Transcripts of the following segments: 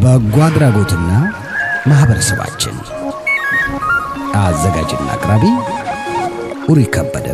በጎ አድራጎትና ማህበረሰባችን አዘጋጅና አቅራቢ ኡሪ ከበደ።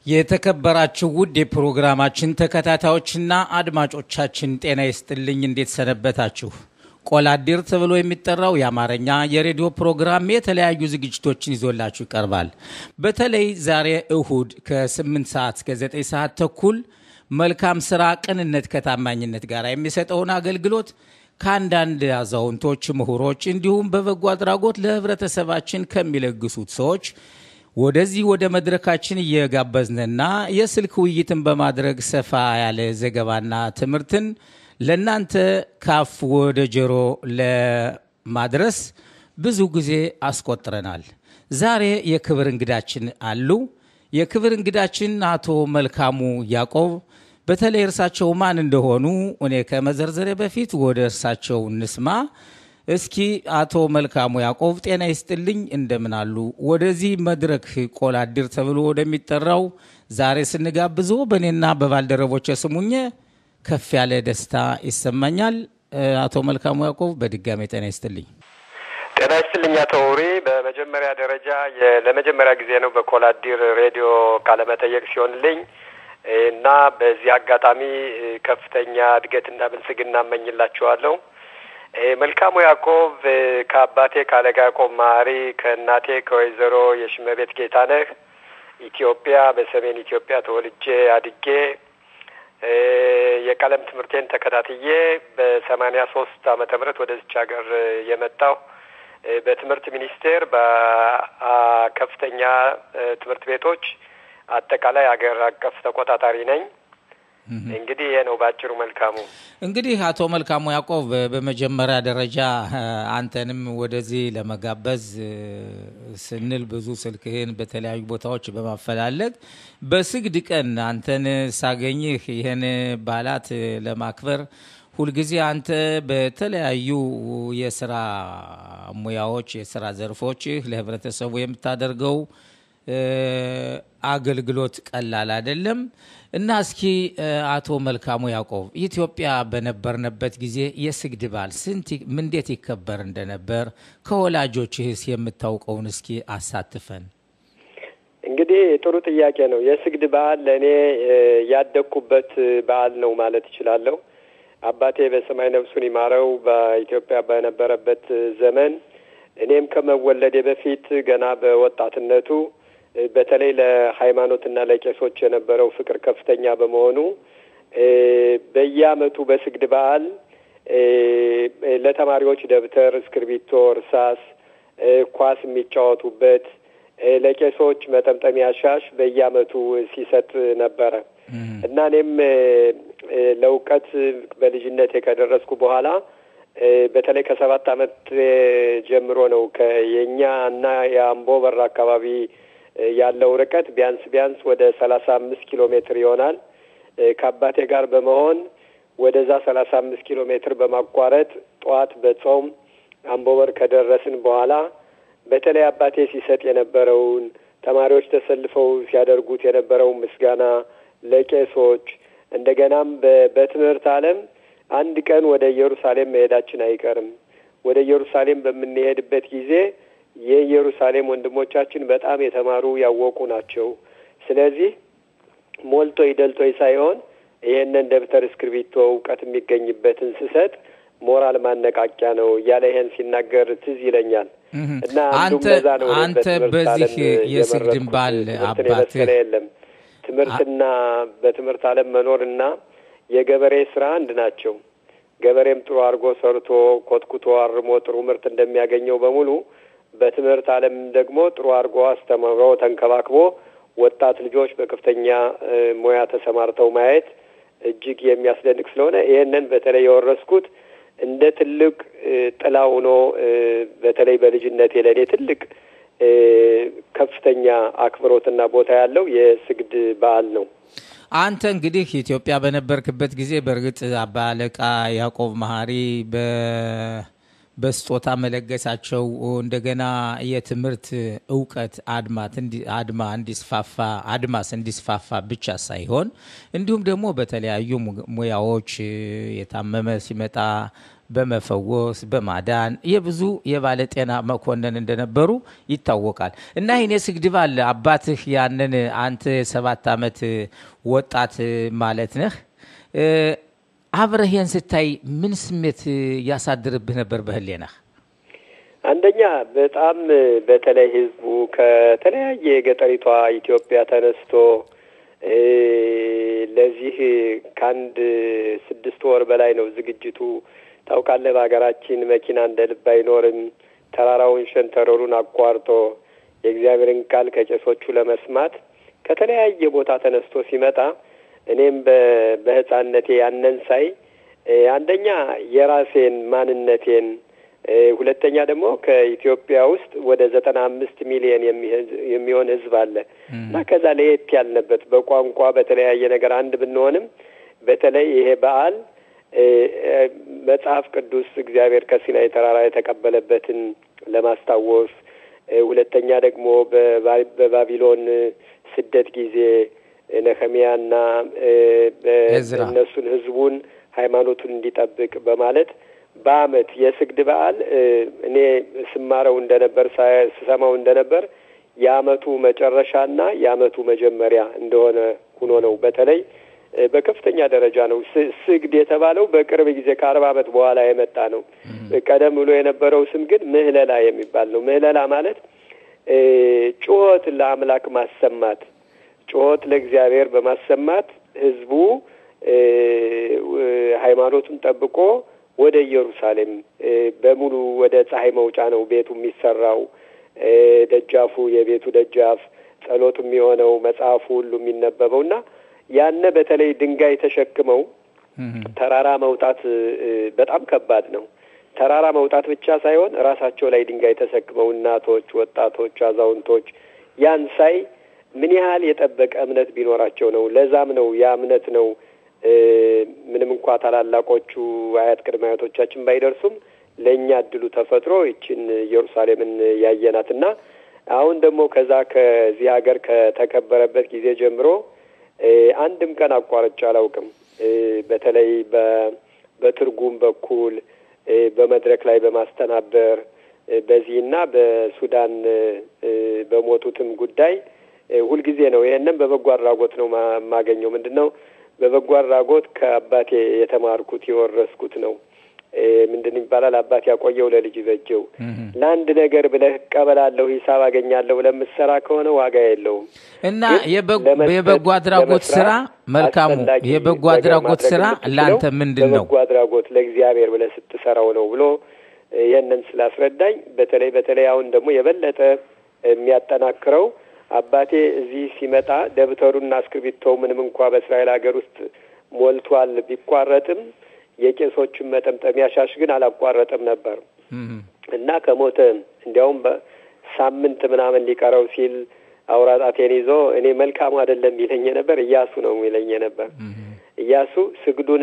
የተከበራችሁ ውድ የፕሮግራማችን ተከታታዮችና አድማጮቻችን ጤና ይስጥልኝ። እንዴት ሰነበታችሁ? ቆላዲር ተብሎ የሚጠራው የአማርኛ የሬዲዮ ፕሮግራም የተለያዩ ዝግጅቶችን ይዞላችሁ ይቀርባል። በተለይ ዛሬ እሁድ ከ8 ሰዓት እስከ 9 ሰዓት ተኩል መልካም ስራ ቅንነት ከታማኝነት ጋር የሚሰጠውን አገልግሎት ከአንዳንድ አዛውንቶች፣ ምሁሮች እንዲሁም በበጎ አድራጎት ለህብረተሰባችን ከሚለግሱት ሰዎች ወደዚህ ወደ መድረካችን እየጋበዝንና የስልክ ውይይትን በማድረግ ሰፋ ያለ ዘገባና ትምህርትን ለናንተ ካፍ ወደ ጆሮ ለማድረስ ብዙ ጊዜ አስቆጥረናል። ዛሬ የክብር እንግዳችን አሉ። የክብር እንግዳችን አቶ መልካሙ ያዕቆብ። በተለይ እርሳቸው ማን እንደሆኑ እኔ ከመዘርዘሬ በፊት ወደ እርሳቸው እንስማ። እስኪ አቶ መልካሙ ያዕቆብ ጤና ይስጥልኝ፣ እንደምን አሉ? ወደዚህ መድረክ ቆላዲር ተብሎ ወደሚጠራው ዛሬ ስንጋብዞ በእኔና በባልደረቦቼ ስሙኝ ከፍ ያለ ደስታ ይሰማኛል። አቶ መልካሙ ያዕቆብ በድጋሚ ጤና ይስጥልኝ። ጤና ይስጥልኝ አቶ ኡሪ። በመጀመሪያ ደረጃ ለመጀመሪያ ጊዜ ነው በቆላዲር ሬዲዮ ቃለመጠየቅ ሲሆንልኝ እና በዚህ አጋጣሚ ከፍተኛ እድገትና ብልጽግና እመኝላችኋለሁ። መልካሙ ያዕቆብ ከአባቴ ካለጋ ያዕቆብ ማሪ ከእናቴ ከወይዘሮ የሽመቤት ጌታነህ ኢትዮጵያ በሰሜን ኢትዮጵያ ተወልጄ አድጌ የቀለም ትምህርቴን ተከታትዬ በ83 ዓመተ ምህረት ወደዚች ሀገር የመጣሁ በትምህርት ሚኒስቴር በከፍተኛ ትምህርት ቤቶች አጠቃላይ ሀገር አቀፍ ተቆጣጣሪ ነኝ። እንግዲህ ይሄ ነው ባጭሩ። መልካሙ እንግዲህ አቶ መልካሙ ያዕቆብ በመጀመሪያ ደረጃ አንተንም ወደዚህ ለመጋበዝ ስንል ብዙ ስልክህን በተለያዩ ቦታዎች በማፈላለግ በስግድ ቀን አንተን ሳገኝህ ይሄን ባላት ለማክበር ሁልጊዜ አንተ በተለያዩ የሥራ ሙያዎች የሥራ ዘርፎች ለህብረተሰቡ የምታደርገው አገልግሎት ቀላል አይደለም እና እስኪ አቶ መልካሙ ያዕቆብ ኢትዮጵያ በነበርንበት ጊዜ የስግድ በዓል እንዴት ይከበር እንደነበር ከወላጆችህስ የምታውቀውን እስኪ አሳትፈን። እንግዲህ ጥሩ ጥያቄ ነው። የስግድ በዓል ለእኔ ያደግኩበት በዓል ነው ማለት እችላለሁ። አባቴ በሰማይ ነፍሱን ይማረው በኢትዮጵያ በነበረበት ዘመን እኔም ከመወለዴ በፊት ገና በወጣትነቱ በተለይ ለሃይማኖትና ለቄሶች የነበረው ፍቅር ከፍተኛ በመሆኑ በየዓመቱ በስግድ በዓል ለተማሪዎች ደብተር፣ እስክርቢቶ፣ እርሳስ፣ ኳስ የሚጫወቱበት ለቄሶች መጠምጠሚያ ሻሽ በየዓመቱ ሲሰጥ ነበረ እና እኔም ለእውቀት በልጅነቴ ከደረስኩ በኋላ በተለይ ከ7 ዓመት ጀምሮ ነው የኛ እና የአምቦ በር አካባቢ ያለው ርቀት ቢያንስ ወደ 35 ኪሎ ሜትር ይሆናል። ከአባቴ ጋር በመሆን ወደዛ 35 ኪሎ ሜትር በማቋረጥ ጧት በጾም አምቦ በር ከደረስን በኋላ በተለይ አባቴ ሲሰጥ የነበረውን ተማሪዎች ተሰልፈው ሲያደርጉት የነበረው ምስጋና ለቄሶች እንደገናም በትምህርት ዓለም አንድ ቀን ወደ ኢየሩሳሌም መሄዳችን አይቀርም። ወደ ኢየሩሳሌም በምንሄድበት ጊዜ የኢየሩሳሌም ወንድሞቻችን በጣም የተማሩ ያወቁ ናቸው። ስለዚህ ሞልቶይ ደልቶይ ሳይሆን ይሄንን ደብተር እስክርቢቶ እውቀት የሚገኝበትን ስሰጥ ሞራል ማነቃቂያ ነው እያለ ይሄን ሲናገር ትዝ ይለኛል። እና አንተ በዚህ የስግድን በዓል አባት የለም ትምህርትና በትምህርት ዓለም መኖርና የገበሬ ስራ አንድ ናቸው። ገበሬም ጥሩ አድርጎ ሰርቶ ኮትኩቶ አርሞ ጥሩ ምርት እንደሚያገኘው በሙሉ በትምህርት ዓለም ደግሞ ጥሩ አድርጎ አስተምሮ ተንከባክቦ ወጣት ልጆች በከፍተኛ ሙያ ተሰማርተው ማየት እጅግ የሚያስደንቅ ስለሆነ ይሄንን በተለይ የወረስኩት እንደ ትልቅ ጥላ ሆኖ በተለይ በልጅነቴ ለኔ ትልቅ ከፍተኛ አክብሮትና ቦታ ያለው የስግድ በዓል ነው። አንተ እንግዲህ ኢትዮጵያ በነበርክበት ጊዜ በርግጥ አባ አለቃ ያዕቆብ መሐሪ በስጦታ መለገሳቸው እንደገና የትምህርት ዕውቀት አድማስ እንዲስፋፋ ብቻ ሳይሆን እንዲሁም ደግሞ በተለያዩ ሙያዎች የታመመ ሲመጣ በመፈወስ በማዳን የብዙ የባለጤና መኮንን እንደነበሩ ይታወቃል። እና ይሄኔ ስግድ በዓል አባትህ ያንን አንተ 7 ዓመት ወጣት ማለት ነህ አብረህን ስታይ ምን ስሜት ያሳድርብህ ነበር በህሊናህ? አንደኛ በጣም በተለይ ህዝቡ ከተለያየ የገጠሪቷ ኢትዮጵያ ተነስቶ ለዚህ ከአንድ 6 ወር በላይ ነው ዝግጅቱ። ታውቃለህ በሀገራችን መኪና እንደ ልብ አይኖርም። ተራራውን ሸንተረሩን አቋርጦ የእግዚአብሔርን ቃል ከቄሶቹ ለመስማት ከተለያየ ቦታ ተነስቶ ሲመጣ እኔም በህፃንነቴ ያንን ሳይ አንደኛ የራሴን ማንነቴን ሁለተኛ ደግሞ ከኢትዮጵያ ውስጥ ወደ 95 ሚሊዮን የሚሆን ህዝብ አለ እና ከዛ ለየት ያልነበት በቋንቋ በተለያየ ነገር አንድ ብንሆንም በተለይ ይሄ በዓል መጽሐፍ ቅዱስ እግዚአብሔር ከሲናይ ተራራ የተቀበለበትን ለማስታወስ ሁለተኛ ደግሞ በባቢሎን ስደት ጊዜ ነህምያና እነሱን ህዝቡን ሃይማኖቱን እንዲጠብቅ በማለት በአመት የስግድ በዓል እኔ ስማረው እንደነበር ስሰማው እንደነበር የአመቱ መጨረሻና የአመቱ መጀመሪያ እንደሆነ ሆኖ ነው። በተለይ በከፍተኛ ደረጃ ነው ስግድ የተባለው በቅርብ ጊዜ ከ40 ዓመት በኋላ የመጣ ነው። ቀደም ብሎ የነበረው ስም ግን ምህለላ የሚባል ነው። ምህለላ ማለት ጩኸት ለአምላክ ማሰማት፣ ጩኸት ለእግዚአብሔር በማሰማት ህዝቡ ሃይማኖቱን ጠብቆ ወደ ኢየሩሳሌም በሙሉ ወደ ፀሐይ መውጫ ነው ቤቱ የሚሰራው። ደጃፉ የቤቱ ደጃፍ ጸሎቱ የሚሆነው መጽሐፉ ሁሉ የሚነበበውና ያነ በተለይ ድንጋይ ተሸክመው ተራራ መውጣት በጣም ከባድ ነው። ተራራ መውጣት ብቻ ሳይሆን ራሳቸው ላይ ድንጋይ ተሸክመው እናቶች፣ ወጣቶች፣ አዛውንቶች ያን ሳይ ምን ያህል የጠበቀ እምነት ቢኖራቸው ነው። ለዛም ነው ያ እምነት ነው ምንም እንኳን ታላላቆቹ አያት ቅድመ አያቶቻችን ባይደርሱም ለኛ እድሉ ተፈጥሮ እቺን ኢየሩሳሌምን ያየናትና አሁን ደግሞ ከዚህ ሀገር ከተከበረበት ጊዜ ጀምሮ አንድም ቀን አቋርጬ አላውቅም። በተለይ በትርጉም በኩል በመድረክ ላይ በማስተናበር በዚህና በሱዳን በሞቱትም ጉዳይ ሁልጊዜ ነው። ይሄንን በበጎ አድራጎት ነው ማገኘው። ምንድነው በበጎ አድራጎት ከአባቴ የተማርኩት የወረስኩት ነው። ምንድን ይባላል አባቴ ያቆየው ለልጅ በጀው። ለአንድ ነገር ብለህ ቀበላለሁ ሂሳብ አገኛለሁ ለምትሰራ ከሆነ ዋጋ የለውም እና የበጎ አድራጎት ስራ መልካሙ የበጎ አድራጎት ስራ ላንተ ምንድነው? በበጎ አድራጎት ለእግዚአብሔር ብለህ ስትሰራው ነው ብሎ ይሄንን ስላስረዳኝ በተለይ አሁን ደግሞ የበለጠ የሚያጠናክረው አባቴ እዚህ ሲመጣ ደብተሩና እስክሪብቶው ምንም እንኳን በእስራኤል ሀገር ውስጥ ሞልቷል ቢቋረጥም የቄሶቹን መጠምጠሚያ ሻሽ ግን አላቋረጥም ነበር እና ከሞተ እንዲያውም በሳምንት ምናምን ሊቀረው ሲል አውራጣቴን ይዞ እኔ መልካም አይደለም ይለኝ ነበር። ኢያሱ ነው ይለኝ ነበር። ኢያሱ ስግዱን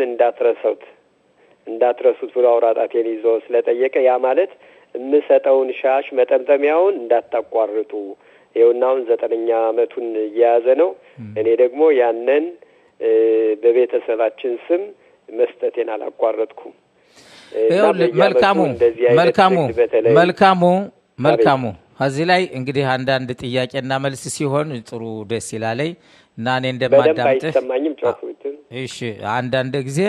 እንዳትረሱት ብሎ አውራጣቴን ይዞ ስለጠየቀ ያ ማለት የምሰጠውን ሻሽ መጠምጠሚያውን እንዳታቋርጡ ይኸውናውን 9ኛ ዓመቱን እየያዘ ነው። እኔ ደግሞ ያንን በቤተሰባችን ስም መስጠቴን አላቋረጥኩም። መልካሙ እዚህ ላይ እንግዲህ አንዳንድ ጥያቄና መልስ ሲሆን ጥሩ ደስ ይላልኝ እና እኔ እንደማዳምጥ አይሰማኝም ጫፉት። እሺ አንዳንድ ጊዜ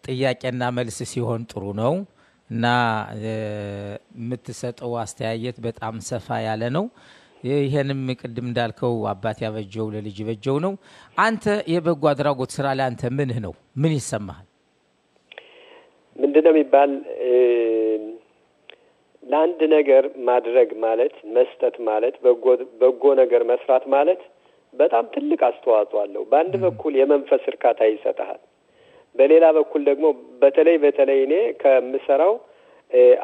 ጥያቄና መልስ ሲሆን ጥሩ ነው እና የምትሰጠው አስተያየት በጣም ሰፋ ያለ ነው። ይሄንም ቅድም እንዳልከው አባት ያበጀው ለልጅ በጀው ነው። አንተ የበጎ አድራጎት ስራ ላይ አንተ ምንህ ነው? ምን ይሰማሃል? ምንድነው የሚባል ለአንድ ነገር ማድረግ ማለት መስጠት ማለት በጎ ነገር መስራት ማለት በጣም ትልቅ አስተዋጽኦ አለው። በአንድ በኩል የመንፈስ እርካታ ይሰጣል። በሌላ በኩል ደግሞ በተለይ እኔ ከምሰራው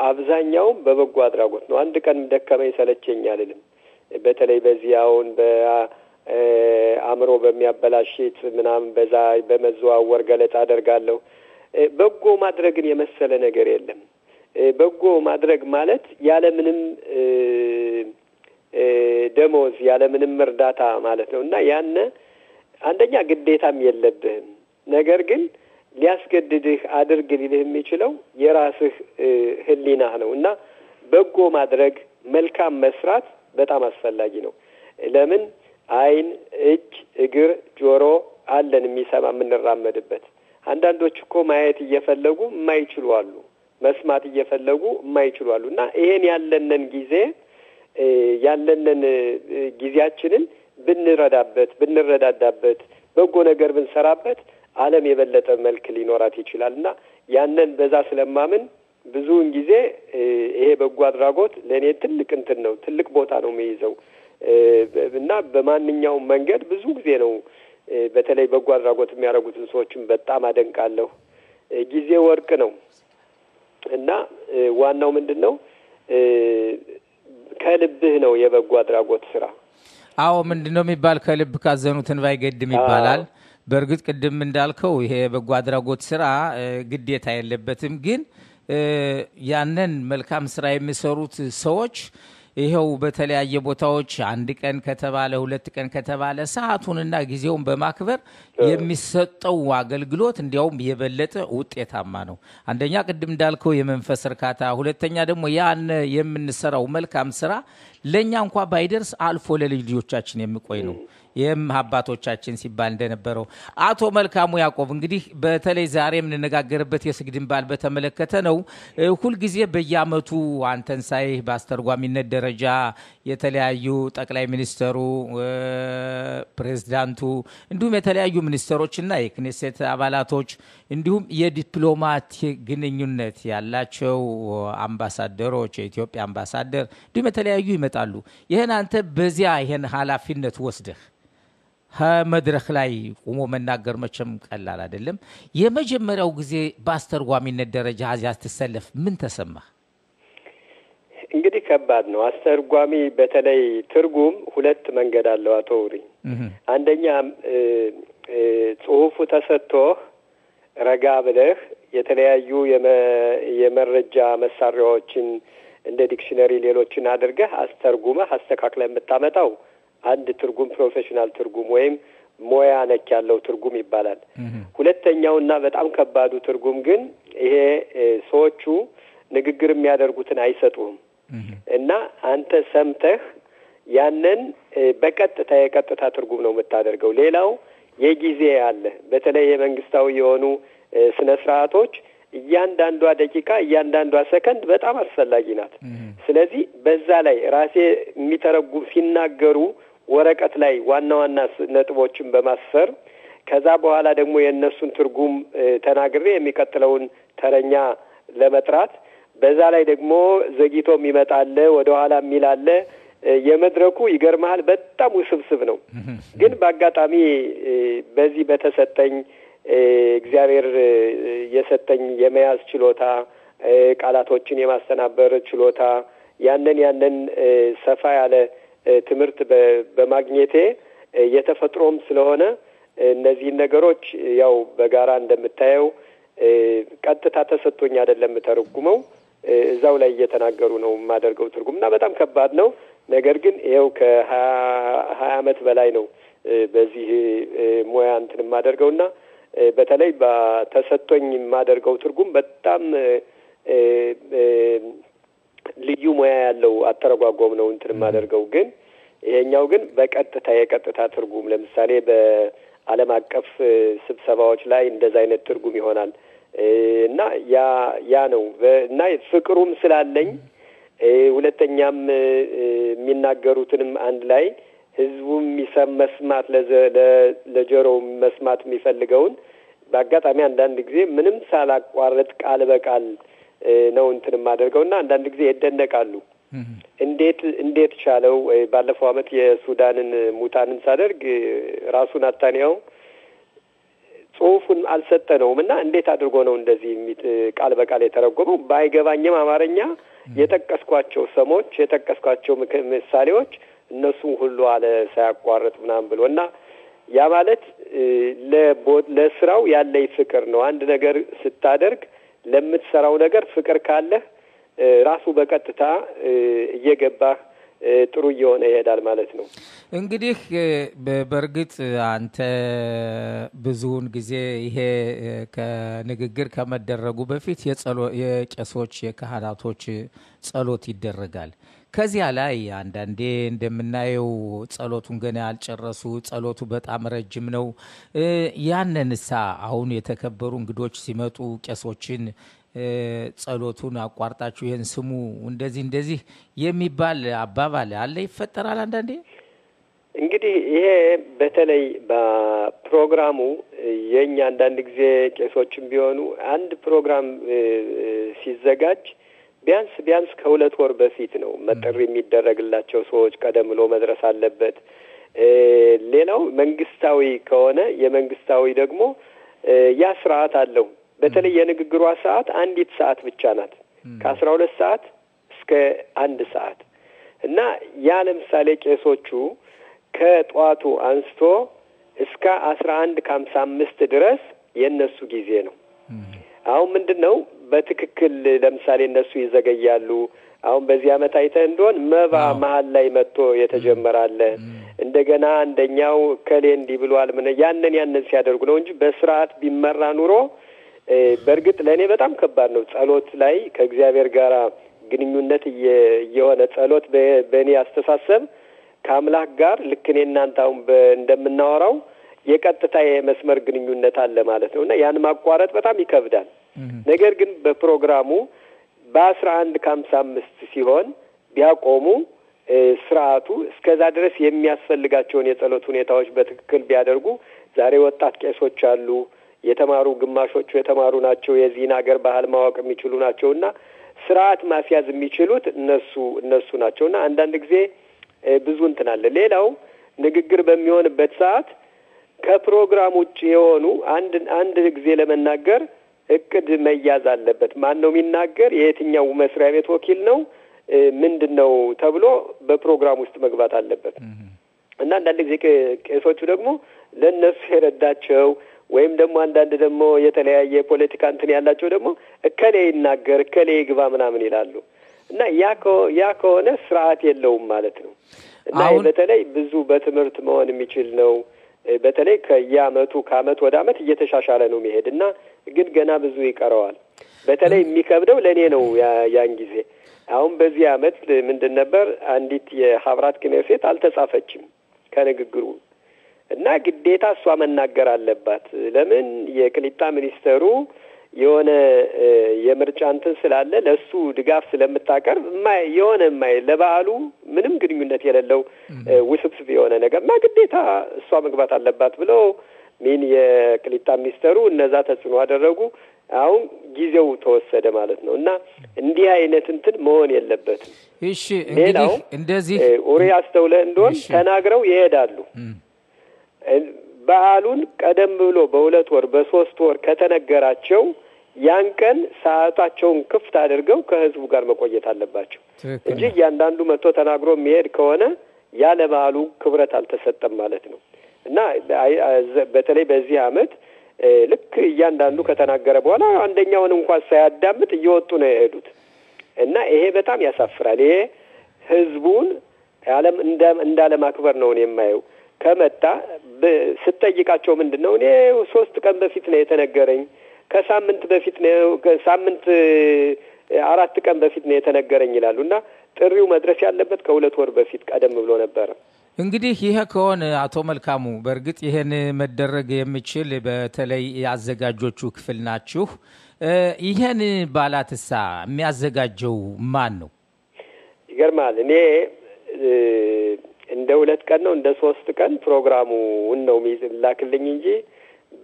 አብዛኛው በበጎ አድራጎት ነው። አንድ ቀን ደከመኝ ሰለቸኝ አልልም። በተለይ በዚያውን በአእምሮ በሚያበላሽት ምናምን በዛ በመዘዋወር ገለጻ አደርጋለሁ። በጎ ማድረግን የመሰለ ነገር የለም። በጎ ማድረግ ማለት ያለምንም ደሞዝ ያለምንም እርዳታ ማለት ነው እና ያነ አንደኛ ግዴታም የለብህም። ነገር ግን ሊያስገድድህ አድርግ ሊልህ የሚችለው የራስህ ህሊናህ ነው እና በጎ ማድረግ መልካም መስራት በጣም አስፈላጊ ነው። ለምን ዓይን፣ እጅ፣ እግር፣ ጆሮ አለን የሚሰማ የምንራመድበት። አንዳንዶች እኮ ማየት እየፈለጉ የማይችሉ አሉ፣ መስማት እየፈለጉ የማይችሉ አሉ እና ይሄን ያለንን ጊዜያችንን ብንረዳዳበት በጎ ነገር ብንሰራበት ዓለም የበለጠ መልክ ሊኖራት ይችላል እና ያንን በዛ ስለማምን ብዙውን ጊዜ ይሄ በጎ አድራጎት ለእኔ ትልቅ ቦታ ነው የሚይዘው እና በማንኛውም መንገድ ብዙ ጊዜ ነው በተለይ በጎ አድራጎት የሚያደርጉትን ሰዎችን በጣም አደንቃለሁ። ጊዜ ወርቅ ነው እና ዋናው ምንድነው ከልብህ ነው የበጎ አድራጎት ስራ። አዎ ምንድነው የሚባል ከልብ ካዘኑትን ባይገድም ይባላል። በእርግጥ ቅድም እንዳልከው ይሄ በጎ አድራጎት ስራ ግዴታ የለበትም፣ ግን ያንን መልካም ስራ የሚሰሩት ሰዎች ይሄው በተለያየ ቦታዎች አንድ ቀን ከተባለ ሁለት ቀን ከተባለ ሰዓቱንና ጊዜውን በማክበር የሚሰጠው አገልግሎት እንዲያውም የበለጠ ውጤታማ ነው። አንደኛ ቅድም እንዳልከው የመንፈስ እርካታ፣ ሁለተኛ ደግሞ ያን የምንሰራው መልካም ስራ ለኛ እንኳን ባይደርስ አልፎ ለልጆቻችን የሚቆይ ነው። ይህም አባቶቻችን ሲባል እንደነበረው አቶ መልካሙ ያዕቆብ እንግዲህ በተለይ ዛሬ የምንነጋገርበት የስግድን በዓል በተመለከተ ነው። ሁልጊዜ በየዓመቱ አንተን ሳይ በአስተርጓሚነት ደረጃ የተለያዩ ጠቅላይ ሚኒስተሩ፣ ፕሬዝዳንቱ እንዲሁም የተለያዩ ሚኒስተሮችና የክኔሴት አባላቶች እንዲሁም የዲፕሎማቲክ ግንኙነት ያላቸው አምባሳደሮች፣ የኢትዮጵያ አምባሳደር እንዲሁም የተለያዩ ይመጣሉ። ይህን አንተ በዚያ ይህን ኃላፊነት ወስደህ መድረክ ላይ ቆሞ መናገር መቼም ቀላል አይደለም። የመጀመሪያው ጊዜ በአስተርጓሚነት ደረጃ እዚያ ስትሰለፍ ምን ተሰማህ? እንግዲህ ከባድ ነው። አስተርጓሚ በተለይ ትርጉም ሁለት መንገድ አለው አቶ ውሪ። አንደኛ ጽሁፉ ተሰጥቶህ ረጋ ብለህ የተለያዩ የመረጃ መሳሪያዎችን እንደ ዲክሽነሪ ሌሎችን አድርገህ አስተርጉመህ አስተካክለህ የምታመጣው አንድ ትርጉም ፕሮፌሽናል ትርጉም ወይም ሞያ ነክ ያለው ትርጉም ይባላል። ሁለተኛውና በጣም ከባዱ ትርጉም ግን ይሄ ሰዎቹ ንግግር የሚያደርጉትን አይሰጡም እና አንተ ሰምተህ ያንን የቀጥታ ትርጉም ነው የምታደርገው። ሌላው የጊዜ አለ። በተለይ የመንግስታዊ የሆኑ ስነ ስርዓቶች እያንዳንዷ ደቂቃ እያንዳንዷ ሰከንድ በጣም አስፈላጊ ናት። ስለዚህ በዛ ላይ ራሴ የሚተረጉም ሲናገሩ ወረቀት ላይ ዋና ነጥቦችን በማስፈር ከዛ በኋላ ደግሞ የእነሱን ትርጉም ተናግሬ የሚቀጥለውን ተረኛ ለመጥራት በዛ ላይ ደግሞ ዘግይቶ የሚመጣለ ወደ ኋላ የሚላለ የመድረኩ ይገርማል በጣም ውስብስብ ነው። ግን በአጋጣሚ በዚህ በተሰጠኝ እግዚአብሔር የሰጠኝ የመያዝ ችሎታ፣ ቃላቶችን የማስተናበር ችሎታ ያንን ሰፋ ያለ ትምህርት በማግኘቴ የተፈጥሮም ስለሆነ እነዚህን ነገሮች ያው በጋራ እንደምታየው ቀጥታ ተሰጥቶኝ አይደለም ተረጉመው እዛው ላይ እየተናገሩ ነው የማደርገው ትርጉምና በጣም ከባድ ነው። ነገር ግን ይሄው ከ20 ዓመት በላይ ነው በዚህ ሙያ እንትን የማደርገውና በተለይ በተሰጥቶኝ የማደርገው ትርጉም በጣም ልዩ ሙያ ያለው አተረጓጎም ነው እንትን የማደርገው። ግን ይሄኛው ግን የቀጥታ ትርጉም ለምሳሌ በዓለም አቀፍ ስብሰባዎች ላይ እንደዛ አይነት ትርጉም ይሆናል እና ያ ነው እና ፍቅሩም ስላለኝ ሁለተኛም የሚናገሩትንም አንድ ላይ ህዝቡም መስማት ለጆሮው መስማት የሚፈልገውን በአጋጣሚ አንዳንድ ጊዜ ምንም ሳላቋርጥ ቃል በቃል ነው እንትን የማደርገውና አንዳንድ ጊዜ ይደነቃሉ። እንዴት ቻለው? ባለፈው ዓመት የሱዳንን ሙታንን ሳደርግ ራሱን አታኒያው ጽሁፉን አልሰጠነውምና እንዴት አድርጎ ነው እንደዚህ ቃል በቃል የተረጎመው ባይገባኝም አማርኛ የጠቀስኳቸው ሰሞች የጠቀስኳቸው ምሳሌዎች እነሱን ሁሉ አለ ሳያቋርጥ ምናምን ብሎና ያ ማለት ለስራው ያለኝ ፍቅር ነው። አንድ ነገር ስታደርግ ለምትሰራው ነገር ፍቅር ካለ ራሱ በቀጥታ እየገባህ ጥሩ እየሆነ ይሄዳል ማለት ነው። እንግዲህ በርግጥ አንተ ብዙውን ጊዜ ይሄ ከንግግር ከመደረጉ በፊት የቄሶች የካህናቶች ጸሎት ይደረጋል። ከዚያ ላይ አንዳንዴ እንደምናየው ጸሎቱን ገና ያልጨረሱ ጸሎቱ በጣም ረጅም ነው። ያንንሳ አሁን የተከበሩ እንግዶች ሲመጡ ቄሶችን ጸሎቱን አቋርጣችሁ ይሄን ስሙ እንደዚህ የሚባል አባባል አለ ይፈጠራል አንዳንዴ። እንግዲህ ይሄ በተለይ በፕሮግራሙ የኛ አንዳንድ ጊዜ ቄሶችም ቢሆኑ አንድ ፕሮግራም ሲዘጋጅ ቢያንስ ከሁለት ወር በፊት ነው መጥሪ የሚደረግላቸው ሰዎች ቀደም ብሎ መድረስ አለበት። ሌላው መንግስታዊ ከሆነ የመንግስታዊ ደግሞ ያ ስርዓት አለው። በተለይ የንግግሯ ሰዓት አንዲት ሰዓት ብቻ ናት ከ12 ሰዓት እስከ 1 ሰዓት እና ያ ለምሳሌ ቄሶቹ ከጧቱ አንስቶ እስከ 11:55 ድረስ የነሱ ጊዜ ነው። አሁን ምንድነው በትክክል ለምሳሌ እነሱ ይዘገያሉ። አሁን በዚህ አመት አይተህ እንደሆን መባ መሃል ላይ መጥቶ የተጀመራለ እንደገና አንደኛው ከሌንዲ ብሏል ምን ያንን ሲያደርጉ ነው እንጂ በስርዓት ቢመራ ኑሮ በርግጥ ለኔ በጣም ከባድ ነው። ጸሎት ላይ ከእግዚአብሔር ጋር ግንኙነት የሆነ ጸሎት በእኔ አስተሳሰብ ከአምላክ ጋር ልክ እኔ እናንተ አሁን እንደምናወራው የቀጥታ የመስመር ግንኙነት አለ ማለት ነውና ያን ማቋረጥ በጣም ይከብዳል። ነገር ግን በፕሮግራሙ በ11:55 ሲሆን ቢያቆሙ ስርዓቱ እስከዛ ድረስ የሚያስፈልጋቸውን የጸሎት ሁኔታዎች በትክክል ቢያደርጉ ዛሬ ወጣት ቄሶች አሉ የተማሩ ግማሾቹ የተማሩ ናቸው የዚህን ሀገር ባህል ማወቅ የሚችሉ ናቸውና ስርዓት ማስያዝ የሚችሉት እነሱ ናቸውና አንዳንድ ጊዜ ብዙ እንትን አለ። ሌላው ንግግር በሚሆንበት ሰዓት ከፕሮግራም ውጭ የሆኑ አንድ ጊዜ ለመናገር እቅድ መያዝ አለበት። ማን ነው የሚናገር የየትኛው መስሪያ ቤት ወኪል ነው ምንድነው ተብሎ በፕሮግራም ውስጥ መግባት አለበት እና አንዳንድ ጊዜ ቄሶቹ ደግሞ ለነሱ የረዳቸው ወይም ደግሞ አንዳንድ ደግሞ የተለያየ ፖለቲካ እንትን ያላቸው ደግሞ እከሌ ይናገር እከሌ ይግባ ምናምን ይላሉ እና ያ ከሆነ ስርዓት የለውም ማለት ነው። እና በተለይ ብዙ በትምህርት መሆን የሚችል ነው። በተለይ ከአመት ወደ አመት እየተሻሻለ ነው የሚሄድና ግን ገና ብዙ ይቀረዋል። በተለይ የሚከብደው ለኔ ነው ያን ጊዜ አሁን በዚህ አመት ምንድን ነበር አንዲት የሀብራት ክኔሴት አልተጻፈችም ከንግግሩ እና ግዴታ እሷ መናገር አለባት። ለምን የቅሊጣ ሚኒስተሩ የሆነ የምርጫ እንትን ስላለ ለሱ ድጋፍ ስለምታቀርብ ለበዓሉ ምንም ግንኙነት የሌለው ውስብስብ የሆነ ነገርና ግዴታ እሷ መግባት አለባት ብሎ የቅሊጣ ሚኒስተሩ እነዛ ተጽዕኖ አደረጉ። አሁን ጊዜው ተወሰደ ማለት ነው እና እንዲህ አይነት እንትን መሆን የለበትም። እሺ እንግዲህ እንደዚህ ኦሬ አስተውለህ እንደሆን ተናግረው ይሄዳሉ። በዓሉን ቀደም ብሎ በ2 ወር በ3 ወር ከተነገራቸው ያን ቀን ሰዓታቸውን ክፍት አድርገው ከህዝቡ ጋር መቆየት አለባቸው እንጂ ያንዳንዱ መጥቶ ተናግሮ የሚሄድ ከሆነ ያለ በዓሉ ክብረት አልተሰጠም ማለት ነው እና በተለይ በዚህ አመት ልክ ያንዳንዱ ከተናገረ በኋላ አንደኛውን እንኳን ሳያዳምጥ እየወጡ ነው የሄዱት እና ይሄ በጣም ያሳፍራል። ይሄ ህዝቡን እንዳለ ማክበር ነው የማየው። ከመጣ ስትጠይቃቸው ምንድነው እኔ 3 ቀን በፊት ነው የተነገረኝ ከሳምንት በፊት ነው ከሳምንት 4 ቀን በፊት ነው የተነገረኝ ይላሉና ጥሪው መድረስ ያለበት ከ2 ወር በፊት ቀደም ብሎ ነበር። እንግዲህ ይሄ ከሆነ አቶ መልካሙ በርግጥ ይሄን መደረግ የሚችል በተለይ ያዘጋጆቹ ክፍል ናችሁ። ይሄን ባላትሳ የሚያዘጋጀው ማን ነው? ይገርማል። እኔ እንደ 2 ቀን ነው እንደ 3 ቀን ፕሮግራሙ ነው የሚላክልኝ እንጂ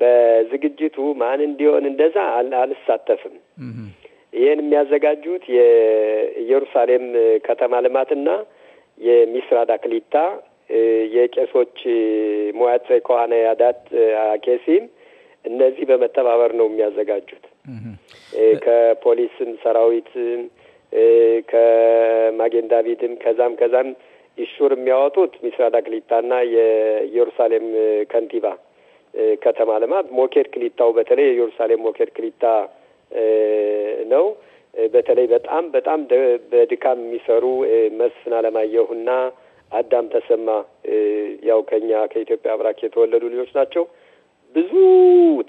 በዝግጅቱ ማን እንዲሆን እንደዛ አልሳተፍም። ይሄን የሚያዘጋጁት የኢየሩሳሌም ከተማ ልማትና የሚስራዳ ክሊታ የቄሶች ሞያት ኮሃነ ያዳት አኬሲም እነዚህ በመተባበር ነው የሚያዘጋጁት ከፖሊስም ሰራዊት ከማጌን ዳቪድም ከዛም ኢሹር የሚያወጡት ሚስራዳ ክሊታና የኢየሩሳሌም ከንቲባ ከተማ ልማት ሞኬድ ክሊታው በተለይ የኢየሩሳሌም ሞኬድ ክሊታ ነው በተለይ በጣም በድካም የሚሰሩ መስፍን አለማየሁና አዳም ተሰማ ያው ከኢትዮጵያ አብራክ የተወለዱ ልጆች ናቸው ብዙ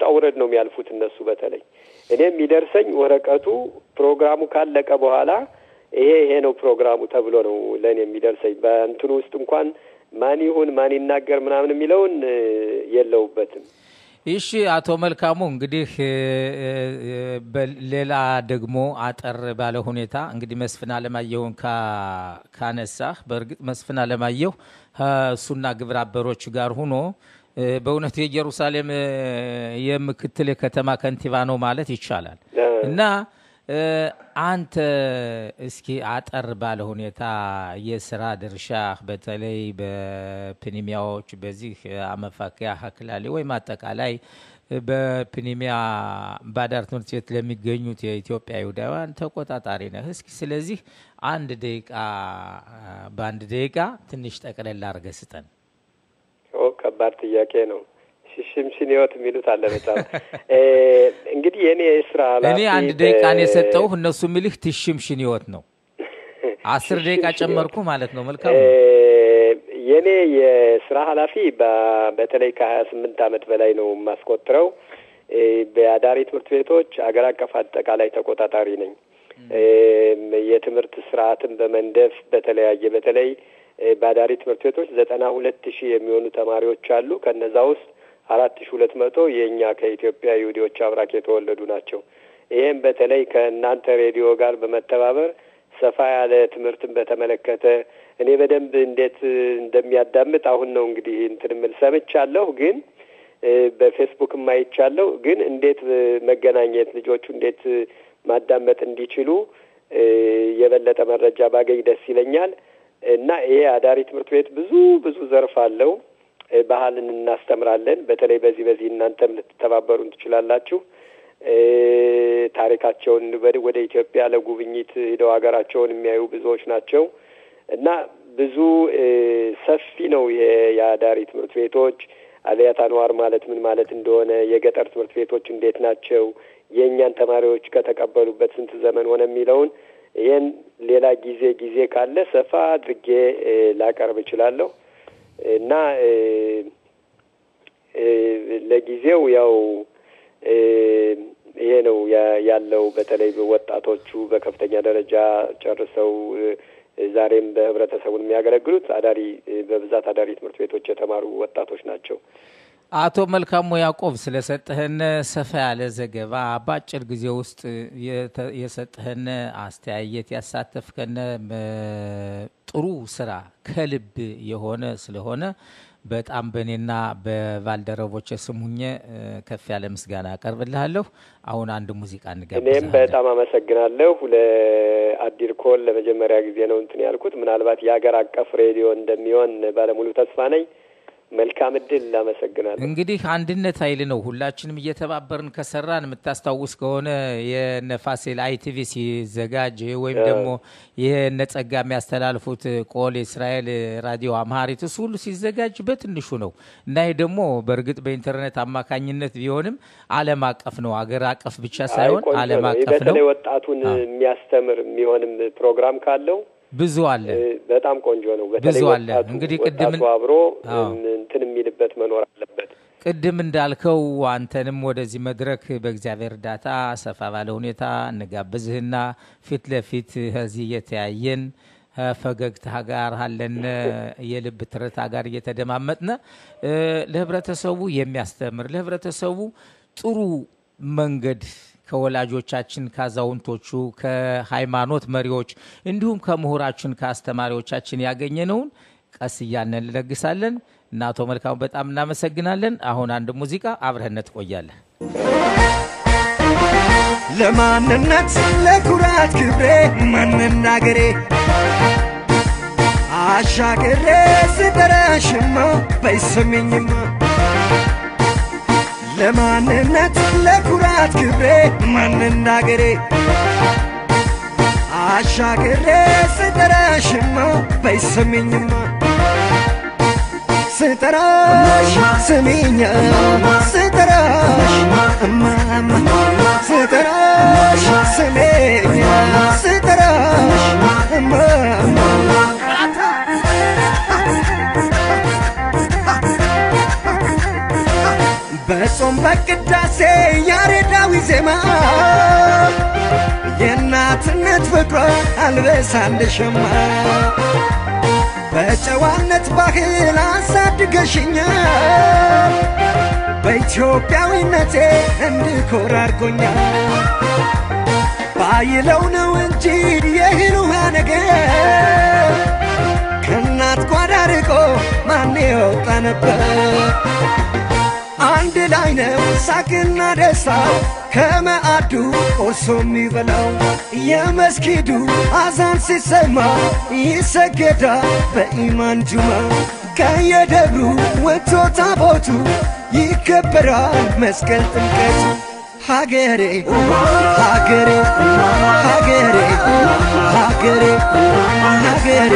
ታውረድ ነው የሚያልፉት እነሱ በተለይ እኔም የሚደርሰኝ ወረቀቱ ፕሮግራሙ ካለቀ በኋላ ይሄ ነው ፕሮግራሙ ተብሎ ነው ለኔ የሚደርሰኝ በእንትኑ ውስጥ እንኳን ማን ይሁን ማን ይናገር ምናምን የሚለውን የለውበትም እሺ አቶ መልካሙ እንግዲህ በሌላ ደግሞ አጠር ባለ ሁኔታ እንግዲህ መስፍን አለማየሁን ካነሳህ በእርግጥ መስፍን አለማየሁ እሱና ግብረ አበሮች ጋር ሆኖ በእውነት የኢየሩሳሌም የምክትል ከተማ ከንቲባ ነው ማለት ይቻላል እና አንተ እስኪ አጠር ባለ ሁኔታ የሥራ ድርሻ በተለይ በፕኒሚያዎች በዚህ አመፋቂያ ሐክላሊ ወይ ማጠቃላይ በፕኒሚያ ባዳር ትምህርት ቤት ለሚገኙት የኢትዮጵያ ይሁዳውያን ተቆጣጣሪ ነህ እስኪ ስለዚህ በአንድ ደቂቃ ትንሽ ጠቅለል አድርገህ ስጠን ከባድ ጥያቄ ነው ሽምሽኒዮት የሚሉት አለ በጣም እንግዲህ የኔ ስራ እኔ አንድ ደቂቃ ነው የሰጠው እነሱ የሚልህ ትሽምሽኒዮት ነው 10 ደቂቃ ጨመርኩ ማለት ነው መልካም የኔ የስራ ኃላፊ በተለይ ከ28 አመት በላይ ነው ማስቆጥረው በአዳሪ ትምህርት ቤቶች አገር አቀፍ አጠቃላይ ተቆጣጣሪ ነኝ የትምህርት ስርዓትን በመንደፍ በተለይ በአዳሪ ትምህርት ቤቶች 92000 የሚሆኑ ተማሪዎች አሉ ከነዛ ውስጥ 4200 የኛ ከኢትዮጵያ ይሁዲዎች አብራክ የተወለዱ ናቸው ይሄም በተለይ ከእናንተ ሬዲዮ ጋር በመተባበር ሰፋ ያለ ትምህርትን በተመለከተ እኔ በደንብ እንዴት እንደሚያዳምጥ አሁን ነው እንግዲህ እንትንም ሰምቻለሁ ግን በፌስቡክ ማይቻለሁ ግን እንዴት መገናኘት ልጆቹ እንዴት ማዳመጥ እንዲችሉ የበለጠ መረጃ ባገኝ ደስ ይለኛል እና ይሄ አዳሪ ትምህርት ቤት ብዙ ዘርፍ አለው ባህልን እናስተምራለን በተለይ በዚህ እናንተም ልትተባበሩን ትችላላችሁ ታሪካቸውን ወደ ኢትዮጵያ ለጉብኝት ሄደው ሀገራቸውን የሚያዩ ብዙዎች ናቸው እና ብዙ ሰፊ ነው የአዳሪ ትምህርት ቤቶች አብያተ አንዋር ማለት ምን ማለት እንደሆነ የገጠር ትምህርት ቤቶች እንዴት ናቸው የኛን ተማሪዎች ከተቀበሉበት ስንት ዘመን ሆነ የሚለውን ይሄን ሌላ ጊዜ ካለ ሰፋ አድርጌ ላቀርብ እችላለሁ እና ለጊዜው ያው ይሄ ነው ያለው በተለይ ወጣቶቹ በከፍተኛ ደረጃ ጨርሰው ዛሬም በህብረተሰቡን የሚያገለግሉት በብዛት አዳሪ ትምህርት ቤቶች የተማሩ ወጣቶች ናቸው አቶ መልካሙ ያዕቆብ ስለሰጠህን ሰፋ ያለ ዘገባ ባጭር ጊዜ ውስጥ የሰጠህን አስተያየት ያሳተፍከን ጥሩ ስራ ከልብ የሆነ ስለሆነ በጣም በኔና በቫልደረቦች ስሙኝ ከፍ ያለ ምስጋና አቀርብልሃለሁ አሁን አንድ ሙዚቃ እንጋብዛለን እኔም በጣም አመሰግናለሁ ለአዲር ኮል ለመጀመሪያ ጊዜ ነው እንትን ያልኩት ምናልባት የሀገር አቀፍ ሬዲዮ እንደሚሆን ባለሙሉ ተስፋ ነኝ መልካም እድል አመሰግናለሁ እንግዲህ አንድነት ኃይል ነው ሁላችንም እየተባበርን ከሰራን የምታስታውስ ከሆነ የነፋሲል አይቲቪ ሲዘጋጅ ወይም ደግሞ የነጸጋ የሚያስተላልፉት ቆል እስራኤል ራዲዮ አምሃሪት ሁሉ ሲዘጋጅ በትንሹ ነው እና ይሄ ደግሞ በእርግጥ በኢንተርኔት አማካኝነት ቢሆንም ዓለም አቀፍ ነው አገር አቀፍ ብቻ ሳይሆን ዓለም አቀፍ ነው በተለይ ወጣቱን የሚያስተምር የሚሆንም ፕሮግራም ካለው ብዙ አለ በጣም ቆንጆ ነው በተለይ ወጣቱ እንግዲህ ቅድም አብሮ እንትን የሚልበት መኖር አለበት ቅድም እንዳልከው አንተንም ወደዚህ መድረክ በእግዚአብሔር እርዳታ ሰፋ ባለ ሁኔታ እንጋብዝህና ፊት ለፊት እዚህ የተያየን ፈገግታ ጋር አለን የልብ ትርታ ጋር እየተደማመጥነ ለህብረተሰቡ የሚያስተምር ለህብረተሰቡ ጥሩ መንገድ ከወላጆቻችን ካዛውንቶቹ ከሃይማኖት መሪዎች እንዲሁም ከምሁራችን ካስተማሪዎቻችን ያገኘነውን ቀስያነን ለግሳለን እና አቶ መልካሙ በጣም እናመሰግናለን አሁን አንድ ሙዚቃ አብረህነት ቆያለህ ለማንነት ለኩራት ክብሬ ማንናገሬ አሻገሬ ስደረሽማ በይሰሚኝማ ለማንነት ለኩራት ክብሬ ማንናገሬ አሻግሬ ስጠራሽማ በይሰሚኝማ ስጠራሽ ስሚኛ ስጠራሽ እማማ ስጠራሽ ስሚኛ ስጠራሽ እማማ በጾም በቅዳሴ ያሬዳዊ ዜማ የእናትነት ፍቅሯ አልበሳ እንደሸማ በጨዋነት ባህል አሳድገሽኛል በኢትዮጵያዊነቴ እንድኮራ አድርጎኛል ባይለው ነው እንጂ የእህል ውሃ ነገር ከእናት ጓዳ ርቆ ማን ይወጣ ነበር አንድ ላይ ነው ሳቅና ደስታው ከመዓዱ ቆርሶ የሚበላው የመስጊዱ አዛን ሲሰማ ይሰገዳል በኢማን ጁማ ከየደብሩ ወጥቶ ታቦቱ ይከበራል መስቀል ጥምቀቱ ሀገሬ ሀገሬ ሀገሬ ሀገሬ ሀገሬ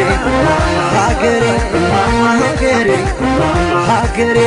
ሀገሬ ሀገሬ ሀገሬ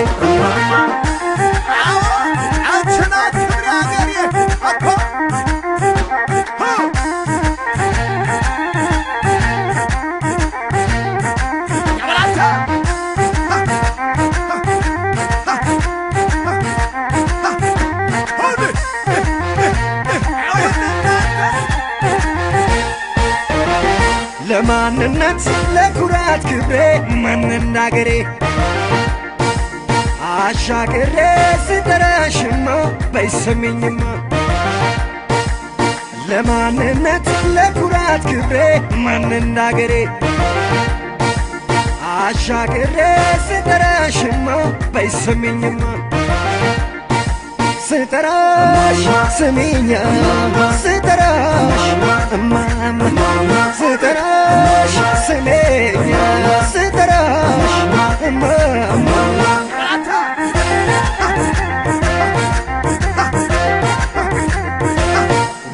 ለማንነት ለኩራት ክብሬ ማንናገሬ አሻግሬ ስጠራሽማ በይሰሚኝማ ለማንነት ለኩራት ክብሬ ማንናገሬ አሻግሬ ስጠራሽማ በይሰሚኝማ ስጠራሽ ስሚኛ ስጠራሽ እማማ ስጠራሽ ስሚኛ ስጠራሽ እማማ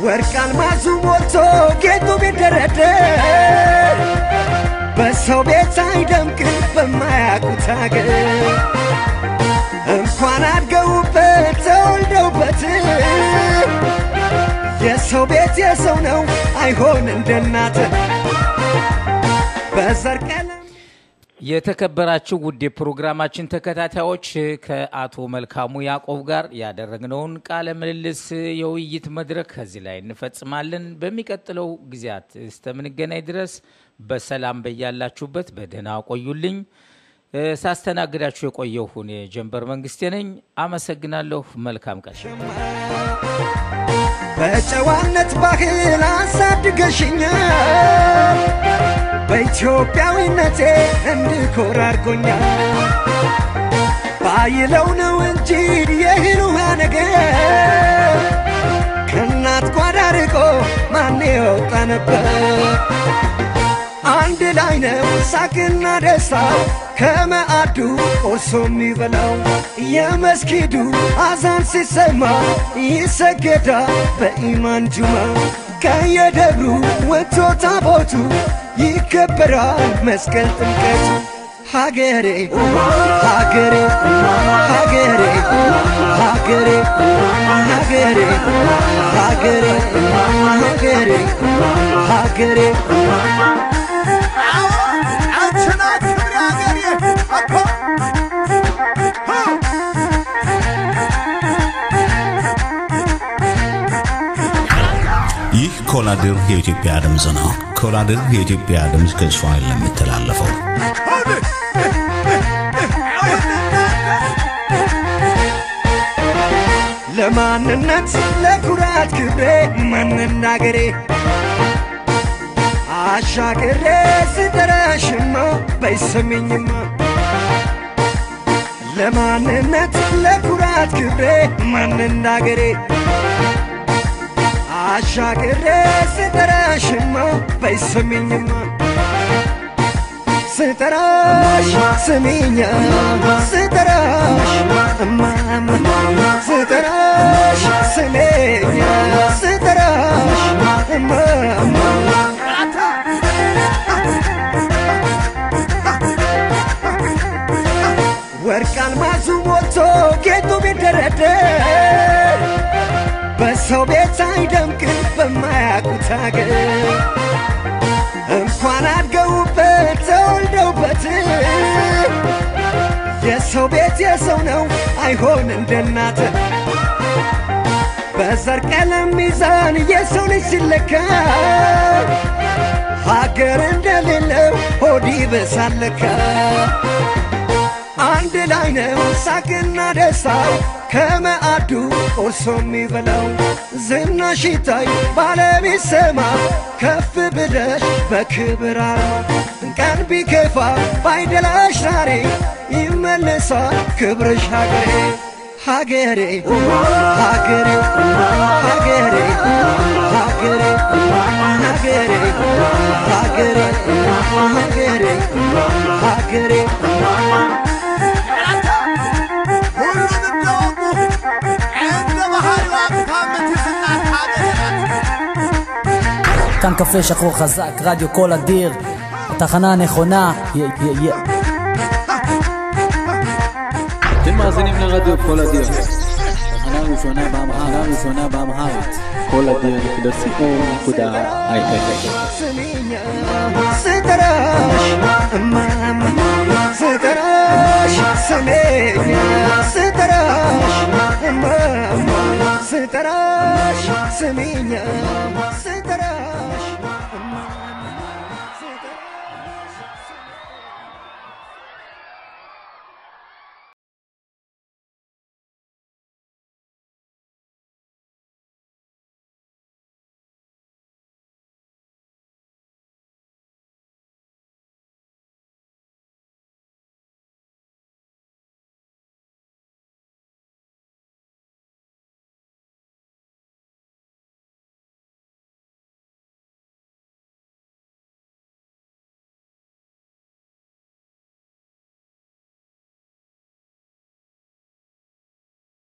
ወርቅ አልማዙ ሞልቶ ጌጡ ቢደረደር በሰው ቤት አይደምቅ በማያውቁት አገር እንኳን አድገውበት ተወልደውበት የሰው ቤት የሰው ነው አይሆን እንደናት በዘር ቀለም የተከበራችሁ ውድ ፕሮግራማችን ተከታታዮች ከአቶ መልካሙ ያዕቆብ ጋር ያደረግነውን ቃለ ምልልስ የውይይት መድረክ ከዚህ ላይ እንፈጽማለን በሚቀጥለው ጊዜያት እስከምንገናኝ ድረስ በሰላም በያላችሁበት በደህና ቆዩልኝ ሳስተናግዳችሁ የቆየው ሁኔ ጀንበር መንግስቴ ነኝ አመሰግናለሁ መልካም ቀን በጨዋነት ባህል አሳድገሽኛል በኢትዮጵያዊነቴ እንድኮራ አድርጎኛል ባይለው ነው እንጂ የእህል ውሃ ነገር ከእናት ጓዳ ርቆ ማን ይወጣ ነበር አንድ ላይ ነው ሳቅና ደስታው ከመዓዱ ቆርሶ የሚበላው የመስጊዱ አዛን ሲሰማ ይሰገዳል በኢማን ጁማ ከየደብሩ ወጥቶ ታቦቱ ይከበራል መስቀል ጥምቀቱ ሀገሬ ሀገሬ ሀገሬ ሀገሬ ሀገሬ ሀገሬ ሀገሬ ሀገሬ ይህ ኮላድር የኢትዮጵያ ድምጽ ነው ኮላድር የኢትዮጵያ ድምጽ ከስፋይል ለሚተላለፈው ለማንነት ለኩራት ክብሬ ማንናገሬ አሻግሬ ስጠራሽማ በይሰሚኝማ ለማንነት ለኩራት ክብሬ ማንናገሬ አሻግሬ ስጠራሽማ በይሰሚኝማ ስጠራሽ ስሚኛ ስጠራሽ እማማ ስጠራሽ ስሚኛ ስጠራሽ እማማ ወርቅ አልማዙ ሞልቶ ጌጡ ቢደረደር በሰው ቤት አይደምቅም በማያውቁት አገር እንኳን አድገውበት ተወልደውበት የሰው ቤት የሰው ነው አይሆን እንደናት በዘር ቀለም ሚዛን የሰው ልጅ ሲለካ ሀገር እንደሌለው ሆዲ በሳለካ አንድ ላይ ነው ሳቅና ደስታው ከመአዱ ቆርሶ የሚበላው ዝናሽ ይታይ ባለም ይሰማ ከፍ ብለሽ በክብር አርማ ቀን ቢከፋ ባይደላሽ ዛሬ ይመለሳል ክብርሽ ሀገሬ ሀገሬ ሀገሬ ሀገሬ ሀገሬ ሀገሬ ሀገሬ ሀገሬ ሀገሬ כאן קפה שחור חזק, רדיו כל אדיר, התחנה הנכונה, אתם מאזינים לרדיו כל אדיר, התחנה הראשונה באמהרית, כל אדיר .co.il. ስጠራሽ እማማ ስጠራሽ ስሜኛ ስጠራሽ እማማ ስጠራሽ ስሜኛ